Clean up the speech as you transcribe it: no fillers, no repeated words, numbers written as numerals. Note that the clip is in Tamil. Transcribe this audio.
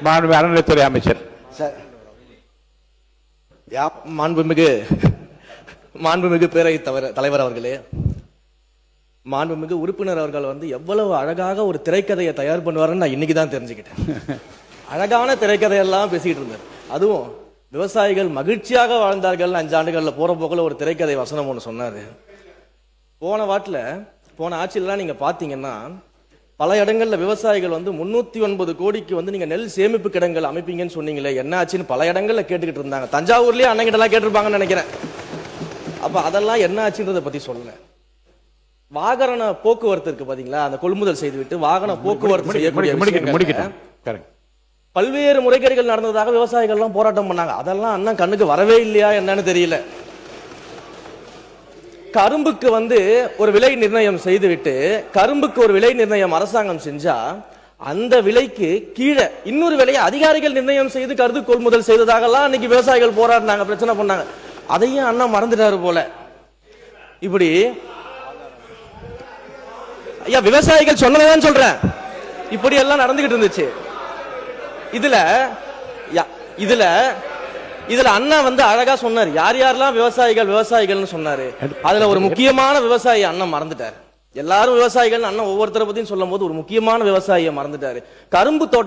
மாண்புமிகு அறநிலையத்துறை அமைச்சர் சார். மாண்புமிகு பேரவைத் தலைவர் அவர்களே, மாண்புமிகு உறுப்பினர் அவர்கள் வந்து எவ்வளவு அழகாக ஒரு திரைக்கதையை தயார் பண்ணுவாருன்னு நான் இன்னைக்கு தான் தெரிஞ்சுக்கிட்டேன். அழகான திரைக்கதையெல்லாம் பேசிக்கிட்டு இருந்தார். அதுவும் விவசாயிகள் மகிழ்ச்சியாக வாழ்ந்தார்கள் 5 ஆண்டுகள்ல போற போக்குல ஒரு திரைக்கதை வசனம் ஒன்று சொன்னாரு. போன ஆட்சியிலாம் நீங்க பாத்தீங்கன்னா பல இடங்கள்ல விவசாயிகள் வந்து 309 கோடிக்கு வந்து நீங்க நெல் சேமிப்பு கிடங்கள் அமைப்பீங்கன்னு சொன்னீங்களே, என்ன ஆச்சுன்னு பல இடங்கள்ல கேட்டுக்கிட்டு இருந்தாங்க. தஞ்சாவூர்லயே அன்னைக்கிட்ட எல்லாம் கேட்டிருப்பாங்கன்னு நினைக்கிறேன். அப்ப அதெல்லாம் என்ன ஆச்சுன்றதை பத்தி சொல்லுங்க. வாகன போக்குவரத்து இருக்கு பாத்தீங்களா, அந்த கொள்முதல் செய்துவிட்டு வாகன போக்குவரத்து செய்யக்கூடிய பல்வேறு முறைகேடுகள் நடந்ததாக விவசாயிகள் எல்லாம் போராட்டம் பண்ணாங்க. அதெல்லாம் அண்ணன் கண்ணுக்கு வரவே இல்லையா என்னன்னு தெரியல. கரும்புக்கு வந்து ஒரு விலை நிர்ணயம் செய்துவிட்டு கரும்புக்கு ஒரு விலை நிர்ணயம் அரசாங்கம் செஞ்சா அந்த விலைக்கு கீழே இன்னொரு விலையை அதிகாரிகள் நிர்ணயம் செய்து கருது கொள்முதல் செய்ததாகலாம் அன்னைக்கு விவசாயிகள் போராடினாங்க, பிரச்சனை பண்ணாங்க. அதையும் அண்ணா மறந்துட்டாரு போல. இப்படி ஐயா விவசாயிகள் சொன்னதான் சொல்றேன், இப்படி எல்லாம் நடந்துகிட்டு இருந்துச்சு. இதுல அண்ணா வந்து அழகா சொன்னாரு யார் யாரெல்லாம் விவசாயிகள்னு சொன்னாரு. அதுல ஒரு முக்கியமான விவசாயி அண்ணன் மறந்துட்டாரு. எல்லாரும் விவசாயிகள் அண்ணன் ஒவ்வொருத்தரை பத்தியும் சொல்லும் போது ஒரு முக்கியமான விவசாயியை மறந்துட்டாரு. கரும்பு தோட்டம்